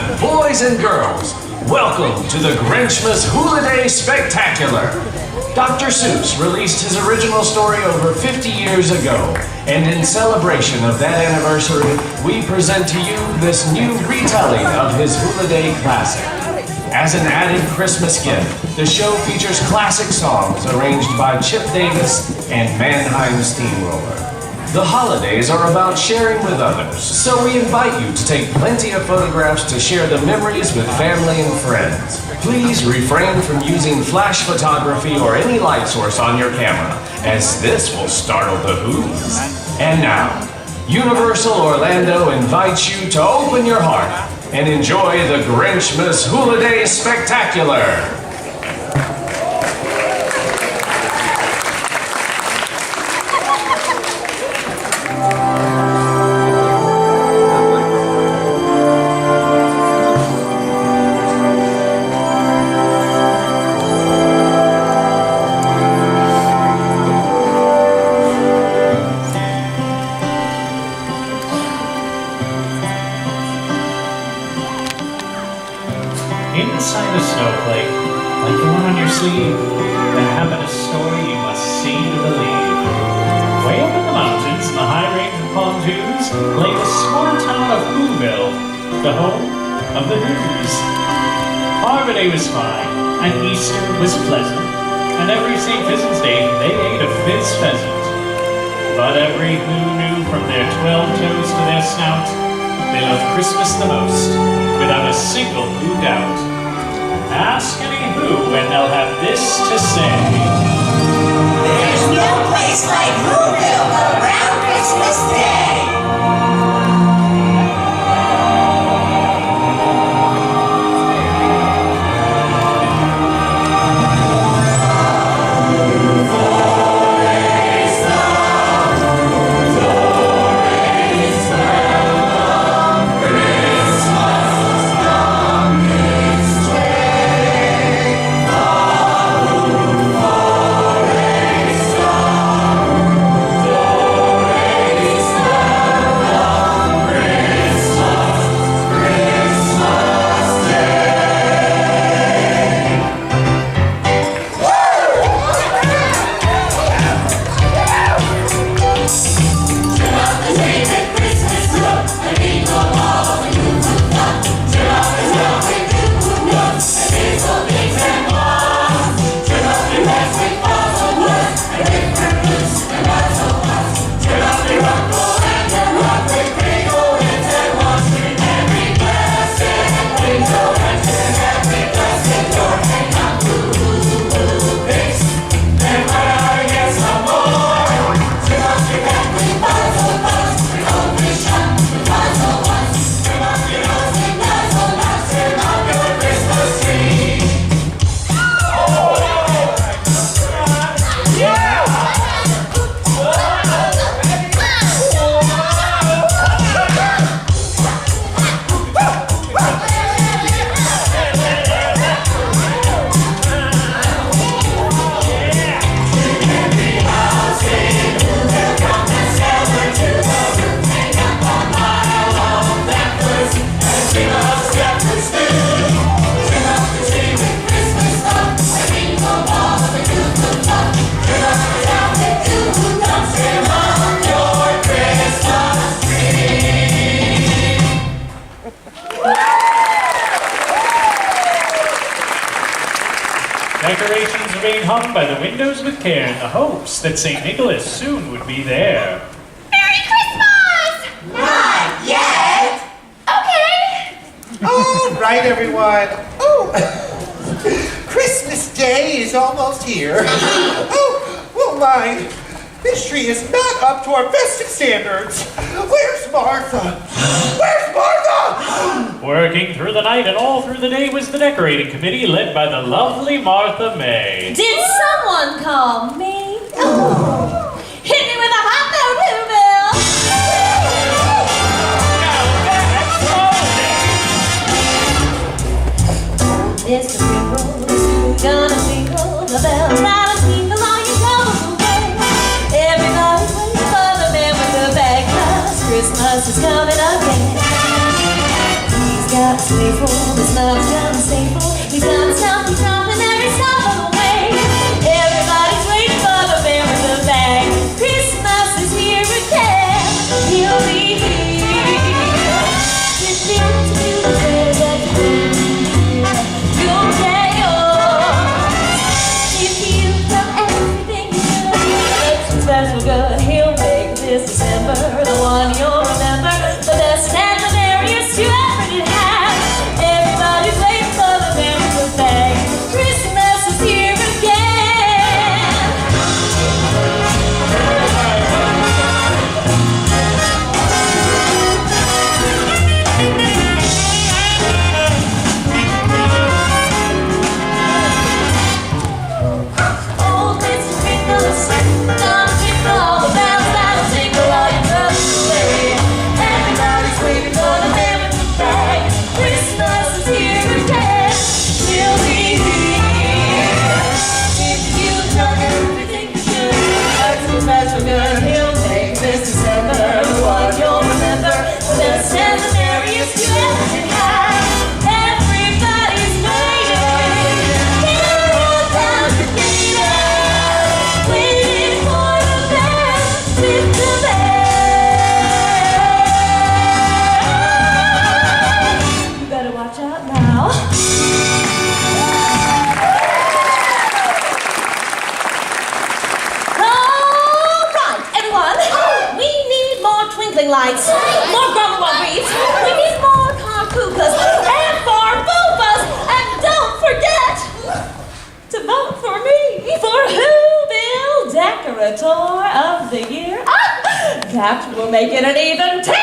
gentlemen, boys and girls, welcome to the Grinchmas Holiday Spectacular. Dr. Seuss released his original story over 50 years ago, and in celebration of that anniversary, we present to you this new retelling of his holiday classic. As an added Christmas gift, the show features classic songs arranged by Chip Davis and Mannheim Steamroller. The holidays are about sharing with others, so we invite you to take plenty of photographs to share the memories with family and friends. Please refrain from using flash photography or any light source on your camera, as this will startle the Who's. And now, Universal Orlando invites you to open your heart and enjoy the Grinchmas Holiday Spectacular. Inside a snowflake, like the one on your sleeve, there happened a story you must see to believe. Way up in the mountains, in the high range of pontoons, lay the small town of Whoville, the home of the Who's. Arbor Day was fine, and Easter was pleasant, and every St. Vincent's Day they ate a fizz pheasant. But every Who knew from their 12 toes to their snout, they loved Christmas the most, without a single Who doubt. Ask any Who and they'll have this to say. There's no place like Whoville around Christmas Day. Decorations remain hung by the windows with care in the hopes that St. Nicholas soon would be there. Merry Christmas! Not yet. Okay. All right, everyone. Oh, Christmas Day is almost here. Oh my. This tree is not up to our festive standards. Where's Martha? Where's Martha? Working through the night and all through the day was the decorating committee led by the lovely Martha May. Did someone call me? Oh. Hit me with a hot note, Whoville! It's the Primrose, gonna jingle the bells, rattle jingle all your troubles away. Everybody's waiting for the man with the bag, 'cause Christmas is coming again. He's got Heart's playful, the snug's unstable. He's gonna stop and jump in every stop of the way. Everybody's waiting for the bear in the bag. Christmas is here again. He'll be here. If you want to do the way that you'll get yours. If you've done everything you should, it's special good. He'll make this December the one you'll remember. The best and the merriest you ever did have. Everybody's waiting for the bear in the bag. Christmas is here again. Old Mr. Jingle is sitting on a jingle, all the bells that'll jingle all your troubles away. Everybody's waiting for the bear in the bag. Christmas is here again. He'll be here. If you've done everything you should, that's so special good. He'll make this December the one you'll remember. The best and the merriest you ever did have. Everybody's waiting. They're all down together, waiting for the bear with the bear. You better watch out now. All right, everyone. We need more twinkling lights, more grumble-wumbies. We need more carcucas and more boofas. And don't forget to vote for me for Whoville Decorator of the Year. That will make it an even 10.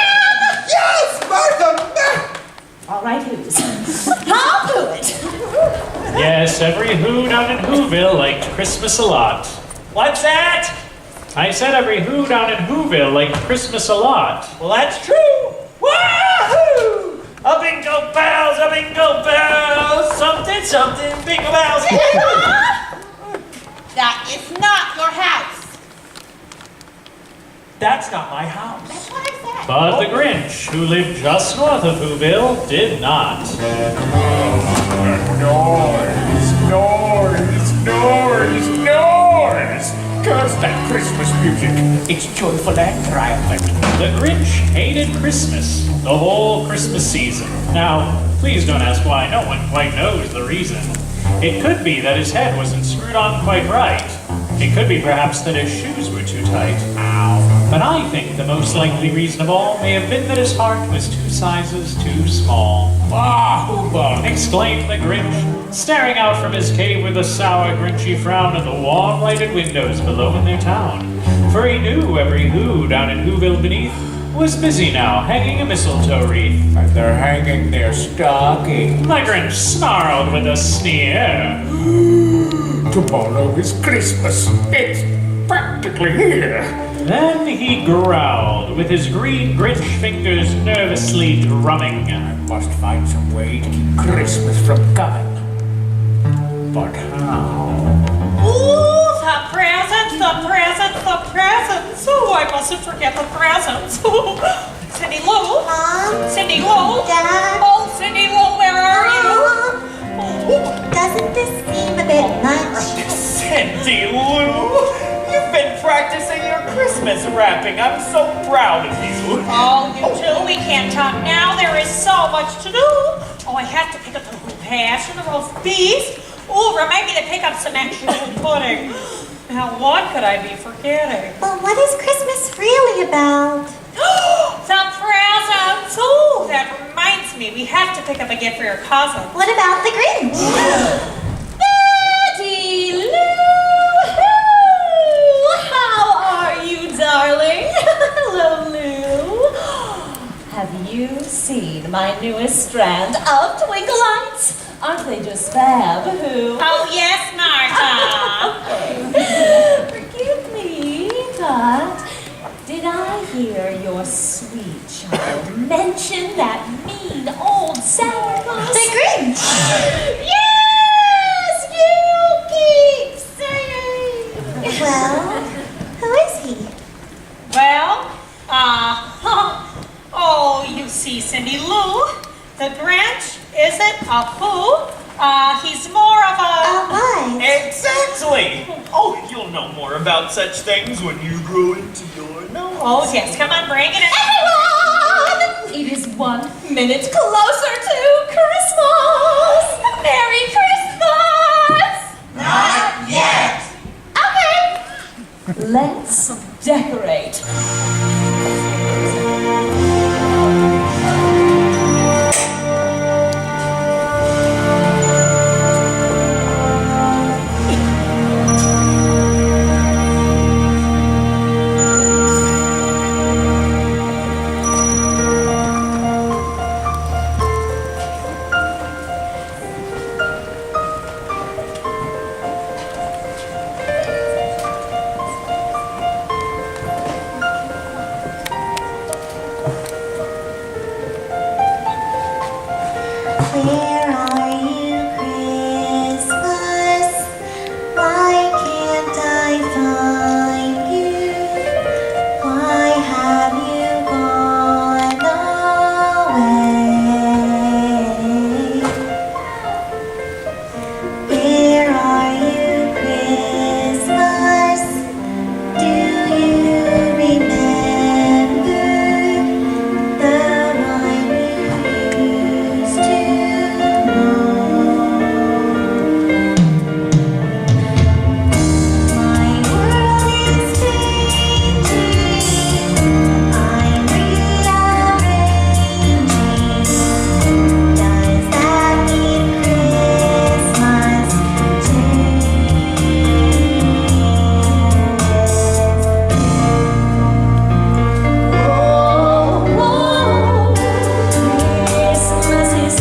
Yes, Martha! All right, who's? I'll do it. Yes, every who down in Whoville liked Christmas a lot. What's that? I said every who down in Whoville liked Christmas a lot. Well, that's true. Wahoo! A bingo bells, something, something, bingo bells. That is not your house. That's not my house. That's what I said. But the Grinch, who lived just north of Whoville, did not. Noise! Curse that Christmas music. It's joyful and triumphant. The Grinch hated Christmas, the whole Christmas season. Now, please don't ask why, no one quite knows the reason. It could be that his head wasn't screwed on quite right. It could be perhaps that his shoes were too tight. Ow. But I think the most likely reason of all may have been that his heart was 2 sizes too small. Bah, Exclaimed the Grinch, staring out from his cave with a sour, grinchy frown at the warm lighted windows below in their town. For he knew every who down in Whoville beneath was busy now hanging a mistletoe wreath. and they're hanging their stocking. The Grinch snarled with a sneer. Tomorrow is Christmas. It's practically here. Then he growled, with his green Grinch fingers nervously drumming. I must find some way to keep Christmas from coming. But how? Ooh, the presents, the presents, the presents. Oh, I mustn't forget the presents. Cindy Lou. Cindy Lou. Dad. Oh, Cindy Lou, where are you? Doesn't this seem a bit much? Cindy Lou, you've been practicing your Christmas wrapping. I'm so proud of you. Oh, you two, we can't talk now. There is so much to do. Oh, I have to pick up the hash and the roast beef. Oh, remind me to pick up some actual pudding. Now, what could I be forgetting? Well, what is Christmas really about? Some presents. Oh, that reminds me. We have to pick up a gift for your cousin. What about the Grinch? Betty Lou! How are you, darling? Hello, Lou. Have you seen my newest strand of twinkle lights? Aren't they just fab, Who? Oh, yes, Martha. Forgive me, but did I hear your sweet child mention that mean old Santa Claus? The Grinch! Yes, you keep saying. Well, who is he? Well, oh, you see, Cindy Lou, the Grinch Grinch isn't a who. He's more of a... What? Exactly! Oh, you'll know more about such things when you grow into your nose. Oh, yes. Come on, bring it in. Everyone! It is 1 minute closer to Christmas! Merry Christmas! Not yet. Okay. Let's decorate. Where are you, Christmas? Why can't I find you? Why have you gone away? Where are you, Christmas? Do you remember the one you used to know? My world is changing. I'm rearranging. Does that mean Christmas Christmas is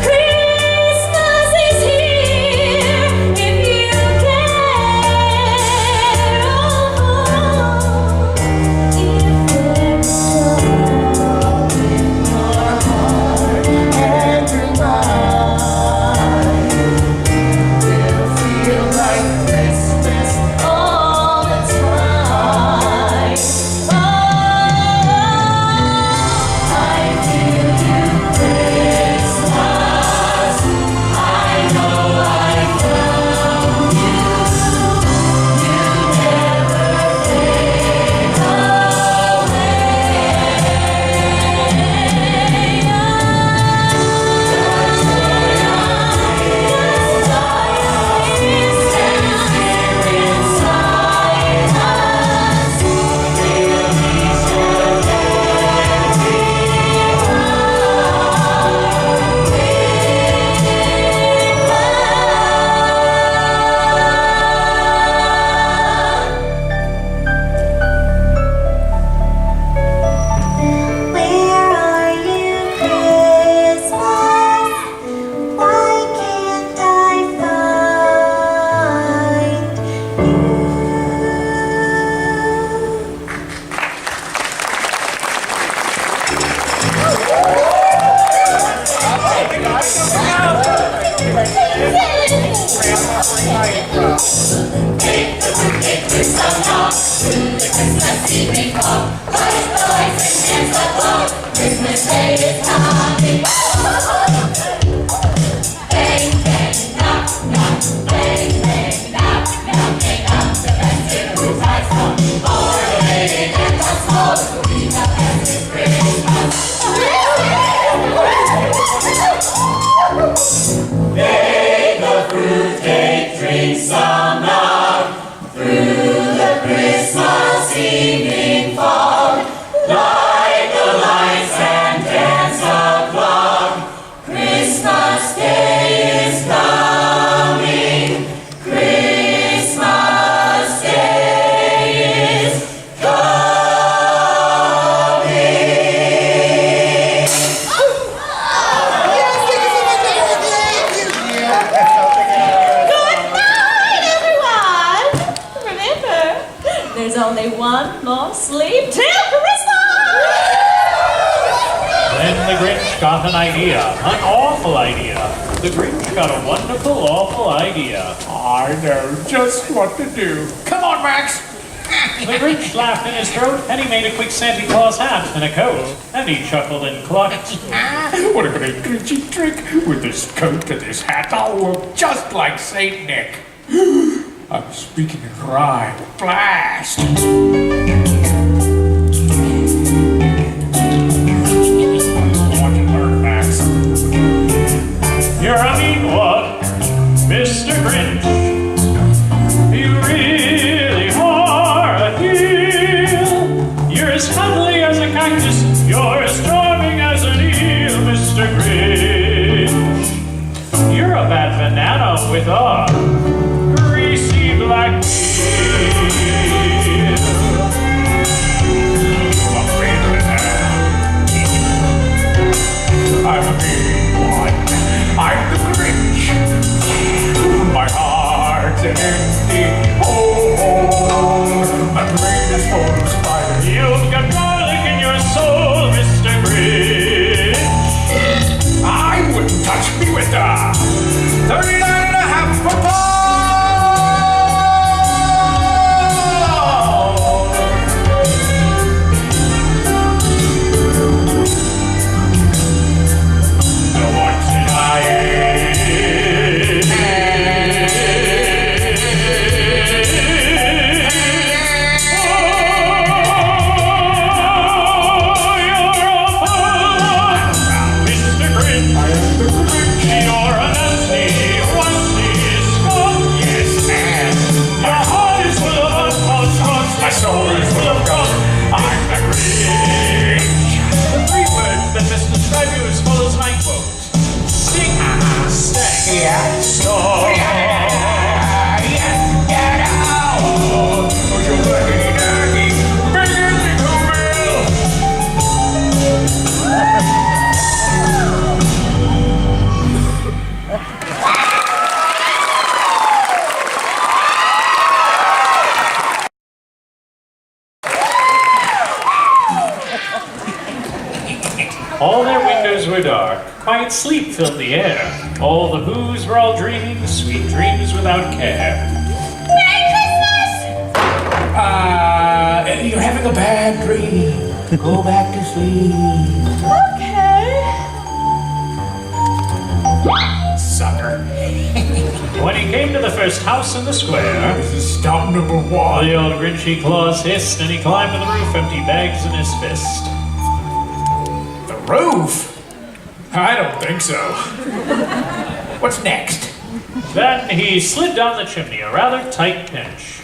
Christmas is here if you care. If there's love in your heart and your mind, It'll feel like Christmas. all the time. Oh, I feel you, Christmas. I know I found you. You never fade Where are you, Christmas? Why can't I find you? Christmas Day is coming. Bang, bang, knock, knock. Bang, bang, knock, knock. Take up the festive roof lights on. All the big and the small. We have festive Christmas. May the fruitcake drink some love through the Christmas evening fog. Light the lights and dance a clock. Christmas Day is coming. Christmas Day is coming. Yes, thank you so much, Aaron. Thank you. Yeah, that's all. Thank you. Good night, everyone. Remember, there's only one more sleep till Christmas. Then the Grinch got an idea, an awful idea. The Grinch got a wonderful, awful idea. I know just what to do. Come on, Max. The Grinch laughed in his throat, and he made a quick Santa Claus hat and a coat, and he chuckled and clucked. What a great Grinchy trick! With this coat and this hat, I'll look just like Saint Nick. I'm speaking in rhyme. Blast! You're a mean one, Mr. Grinch. You really are a heel. You're as cuddly as a cactus. You're as charming as an eel, Mr. Grinch. You're a bad banana with a greasy black peel. I'm a mean one. I'm the Grinch. My heart's an empty hole. My brain is full of spiders. You've got garlic in your soul, Mr. Grinch. I wouldn't touch me with a 39 and a half foot pole. All their windows were dark. Quiet sleep filled the air. All the Who's were all dreaming sweet dreams without care. Merry Christmas! You're having a bad dream. Go back to sleep. Okay. Sucker. When he came to the first house in the square, This is stop number one. the old Grinchy Claus hissed, and he climbed to the roof, empty bags in his fist. The roof? I don't think so. What's next? Then he slid down the chimney, a rather tight pinch.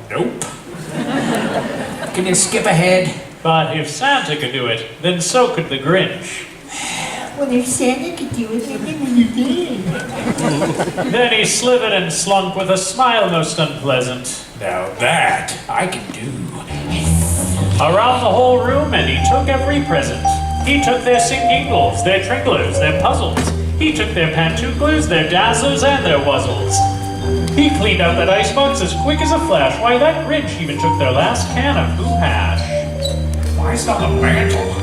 Nope. Can you skip ahead? But if Santa could do it, then so could the Grinch. Well, if Santa could do it, then you did. Then he slithered and slunk with a smile most unpleasant. Now that I can do. Around the whole room, and he took every present. He took their sing-dingles, their trinklers, their puzzles. He took their pantooklers, their dazzlers, and their wuzzles. He cleaned out that icebox as quick as a flash. Why, that Grinch even took their last can of Who hash. Why is it on the mantle?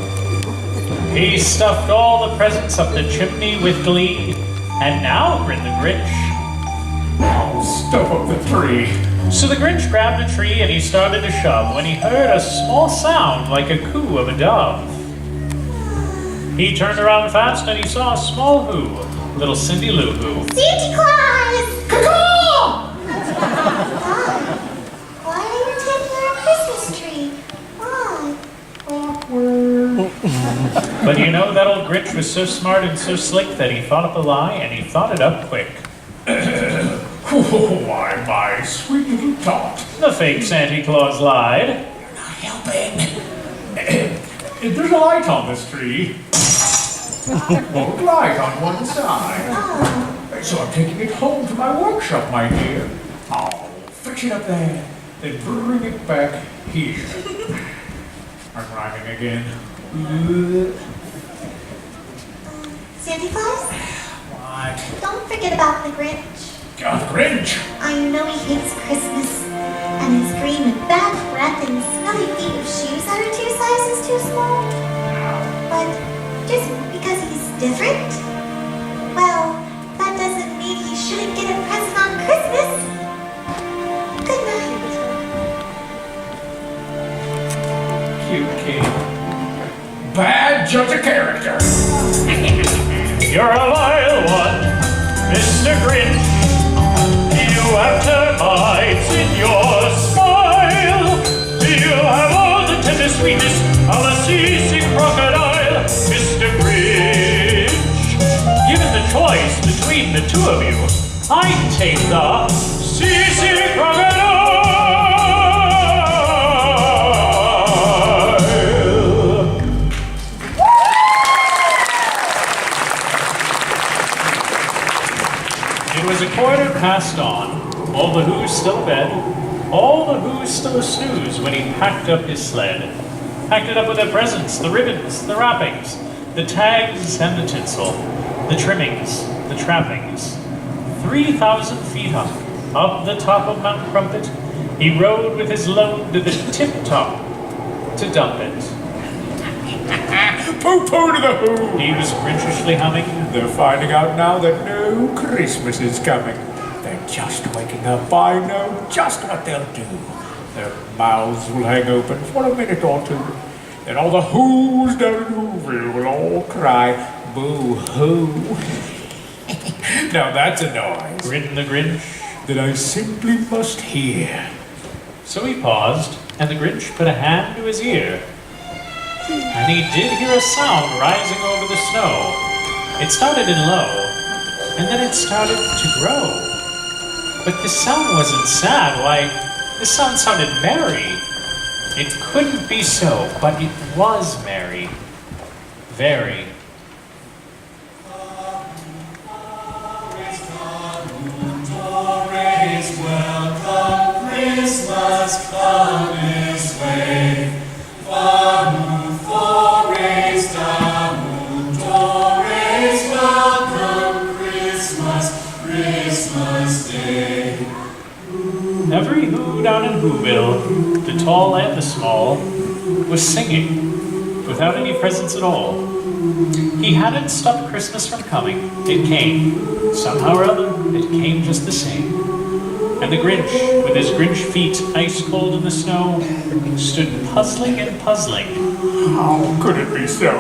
He stuffed all the presents up the chimney with glee. And now, grinned the Grinch. I'll stuff up the tree. So the Grinch grabbed a tree and he started to shove when he heard a small sound like a coo of a dove. He turned around fast and he saw a small Who, little Cindy Lou Who. Santa Claus! Caw! Why? Why are you taking our Christmas tree? Why? But you know, that old Grinch was so smart and so slick that he thought up a lie and he thought it up quick. Oh, why, my sweet little tot. The fake Santa Claus lied. Helping. There's a light on this tree. Won't light on one side. So I'm taking it home to my workshop, my dear. I'll fix it up there, then bring it back here. I'm rhyming again. Santa Claus? What? Don't forget about the Grinch. Oh, the Grinch! I know he hates Christmas and his green with bad breath and his smelly feet with shoes that are 2 sizes too small. But just because he's different, well, that doesn't mean he shouldn't get a present judge a character. You're a vile one, Mr. Grinch. You have termites in your smile. You have all the tender sweetness of a seasick crocodile, Mr. Grinch. Given the choice between the two of you, I'd take the seasick crocodile. It was a quarter past dawn. All the Who's still abed. All the Who's still asnooze when he packed up his sled. Packed it up with their presents, the ribbons, the wrappings, the tags and the tinsel, the trimmings, the trappings. 3,000 feet up the top of Mount Crumpet, he rode with his load to the tip-top to dump it. Pooh-pooh to the Who! He was grinchishly humming. They're finding out now that no Christmas is coming. They're just waking up. I know just what they'll do. Their mouths will hang open for a minute or two. Then all the Who's down in Whoville will all cry, boo-hoo. Now that's a noise Grin the Grinch. that I simply must hear. So he paused, and the Grinch put a hand to his ear. And he did hear a sound rising over the snow. It started in low, and then it started to grow. But the sound wasn't sad. Why, the sound sounded merry. It couldn't be so, but it was merry. Very. Christmas come his way. Flores down, Flores, welcome Christmas, Christmas Day. Every Who down in Whoville, the tall and the small, was singing, without any presents at all. He hadn't stopped Christmas from coming. It came. Somehow or other, it came just the same. And the Grinch, with his Grinch feet ice cold in the snow, stood puzzling and puzzling. How could it be so?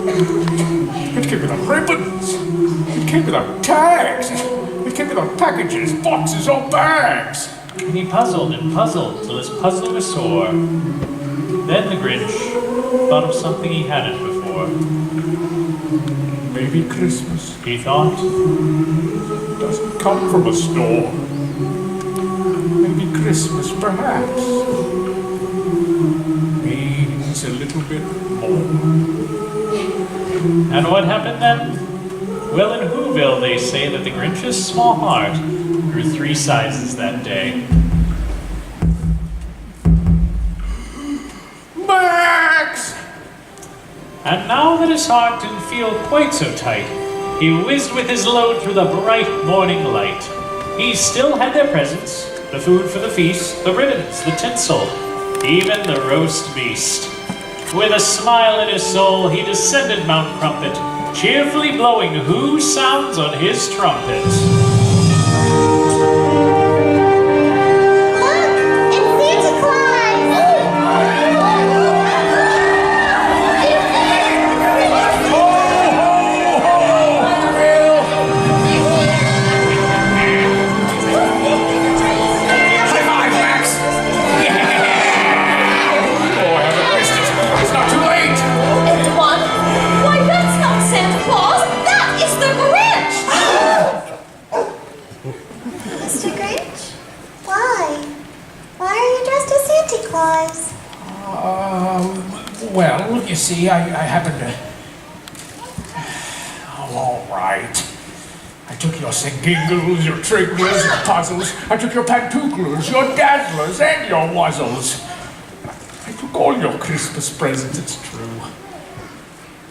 It came without ribbons. It came without tags. It came without packages, boxes, or bags. And he puzzled and puzzled till his puzzle was sore. Then the Grinch thought of something he hadn't before. Maybe Christmas He thought, doesn't come from a store. Maybe Christmas, perhaps, means a little bit more. and what happened then? Well, in Whoville, they say that the Grinch's small heart grew 3 sizes that day. Max! And now that his heart didn't feel quite so tight, he whizzed with his load through the bright morning light. He still had their presents, the food for the feast, the ribbons, the tinsel, even the roast beast. With a smile in his soul, he descended Mount Crumpet, cheerfully blowing Who sounds on his trumpet. Mr. Grinch? Why? Why are you dressed as Santa Claus? Well, you see, I happened to... Oh, all right. I took your singingles, your triggles, your puzzles. I took your pantooglers, your dazzlers, and your wuzzles. I took all your Christmas presents, it's true.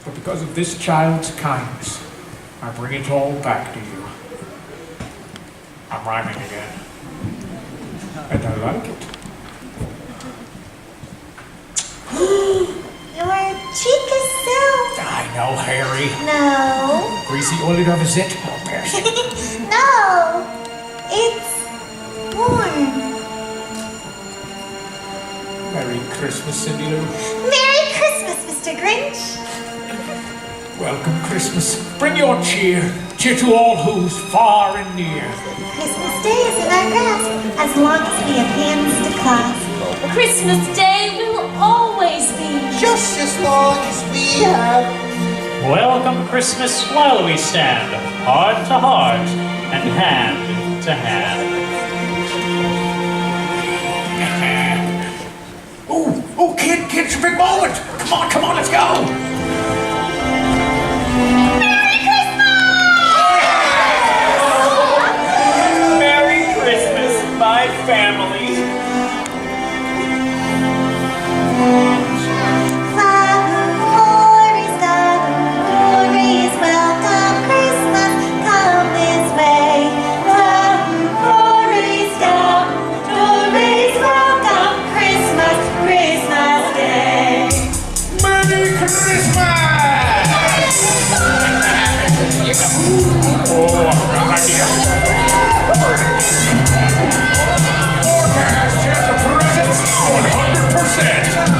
But because of this child's kindness, I bring it all back to you. I'm rhyming again. And I like it. Your cheek is silk. I know, Harry. No. Greasy oily of a zit. Oh, Percy. No. It's warm. Merry Christmas, Cindy Lou. Merry Christmas, Mr. Grinch. Welcome, Christmas. Bring your cheer. Cheer to all who's far and near. Christmas Day is in our grasp, as long as we have hands to clasp. Christmas Day will always be. Just as long as we have. Welcome Christmas while we stand, heart to heart and hand to hand. Oh, kid, it's a big moment. Come on, let's go. Merry Christmas, my family. Father, glories, God, glories, welcome Christmas, come this way. Father, glories, God, glories, welcome Christmas, Christmas Day. Merry Christmas! Oh, right here. Forecast chance of presents 100%.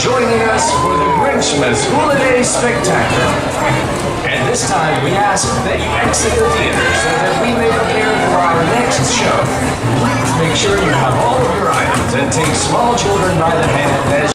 joining us for the Grinchmas Holiday Spectacular. And this time we ask that you exit the theater so that we may prepare for our next show. Please make sure you have all of your items and take small children by the hand as